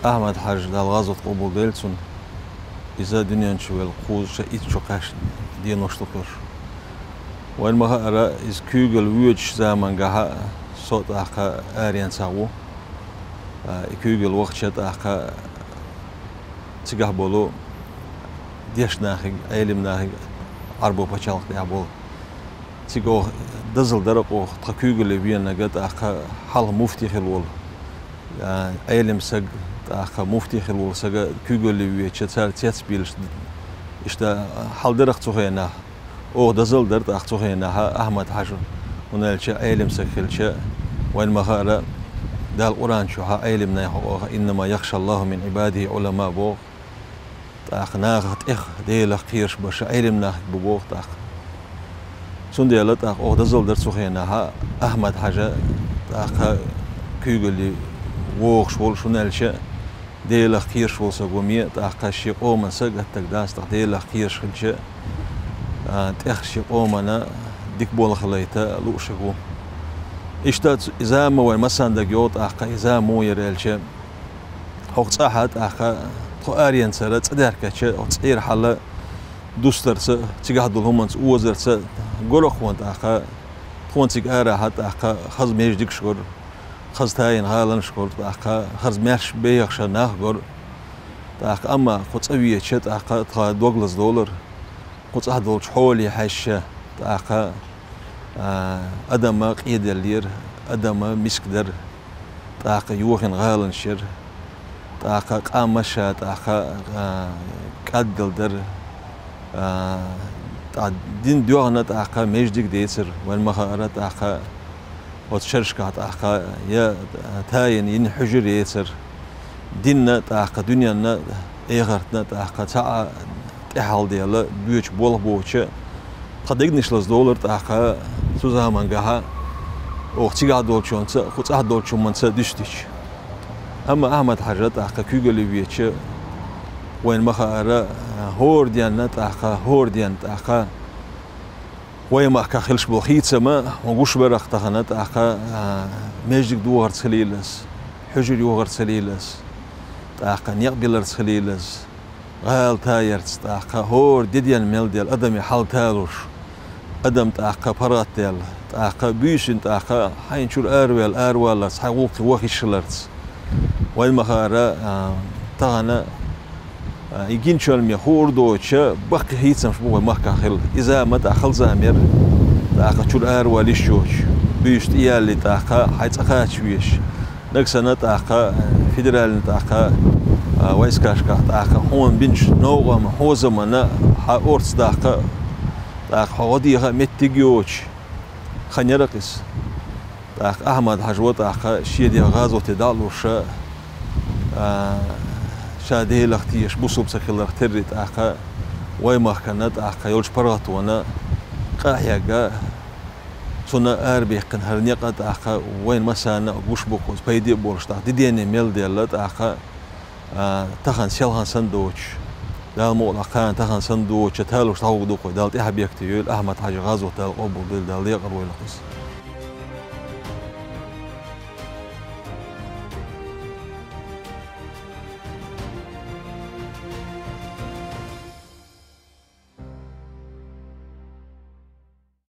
أحمد حاج دال غازوت قبول ديلسون إذا دنيا نشوال قوز شئيت شقاش دي نشتكر وين ما هرا إز كوجل ويتش زمان جها صوت أخا أريان ساو كوجل وقت شت أخا تجاه بولو ديش ناخي علم ناخي عربو بچالق ديابول تيجو دزل درقو تكوجل بين نجد أخا حال مفتي خلول علم سج أخا مفتي خلول سج كوجل ويتش تسال تيتسبيلش إشتا حال درق تخينا أو دزل درت أخ تخينا أحمد حاج ونالش علم سكلش وين مهارة دال القرآن شو ها علمنا إنما يخشى الله من عباده علماء بوغ تاخ ناخت إخ ديل خيرش باش علمنا ببوغ تاخ سندي لا تاخ أو دزل درت تخينا أحمد حاج تاخ كيقولي ووغ شول شو نالش ديل خيرش وسقومية تاخ شيء قوم سقط تقداس تاخ ديل خيرش خلش تأخشي قومنا ديك بول خليته لوشكو إشتات إذا ما وين مثلا دقيوت أخا إذا مو يرالش حق صحت أخا تقارين سرت تداركش أو تصير حلا دوسترس تجاهدوا هم أنت وزرس قرق وانت أخا تكون تجارة حتى أخا خز ميجدك شكر خز تاين هالن شكر أخا خز ماش بيخش ناخر أخا أما خد أبيه شت أخا $2 قص هذول حولي حشة تاخا أدم قيد اللير أدم مسكدر تاخا يوخن غالن شر تاخا قامشة تاخا قدل در دين ديوغنا تاخا ميجدك ديسر وين مخارة تاخا وتشرشكا تاخا يا تاين ين حجر يسر ديننا تاخا دنيانا إيغرتنا تاخا تاع تحال ديالا بيوش بول بوشة قديقنيش $2 تاخا سوزها منجها أو تيجا دولشون خد دولشون من سدشتش أما أحمد حاجة تاخا كيقولي بيتش وين مخارة هورديان تاخا هورديان تاخا وين ما كخلش بلخيت سما وقوش برخ تاخنا تاخا ماجدك دوغر تسليلس حجر يوغر تسليلس تاخا نيقبلر تسليلس غال تايرت تاخا هور ديديان ميل ديال ادم حال تالوش ادم تاخا برات ديال تاخا بيشن تاخا حين شور اروال حقوق وخي شلرت وين مخارا تاغنا يجين شول مي هور دوتش بق هيتسم شبو مخا خل اذا ما تاخل زامير تاخا شور اروال شوش بيشت يالي تاخا حيت اخاش ويش نكسنا تاخا فيدرال تاخا ويسكاشكا تاخا هون بنش نوغم هوزمنا حاورس تاخا حوديها متجيوش خنيرقس تاخ أحمد حجوة تاخا شيدي غازو تدالوش شادي لختيش بوسوب سكيل اختري تاخا ويما كانت تاخا يولش براتونا قاحيا سونا أربي كان هرنيقا تاخا وين مسانا غوش بوكوز بيدي بولش تاخ ديني ميل ديال تاخا تخن سيلهان سندوتش دال مو لقان تخن سندوتش تالوش تاوق دوقو دال تحب يكتيول أحمد حاج غازو تال قبول دال يقر ويلقس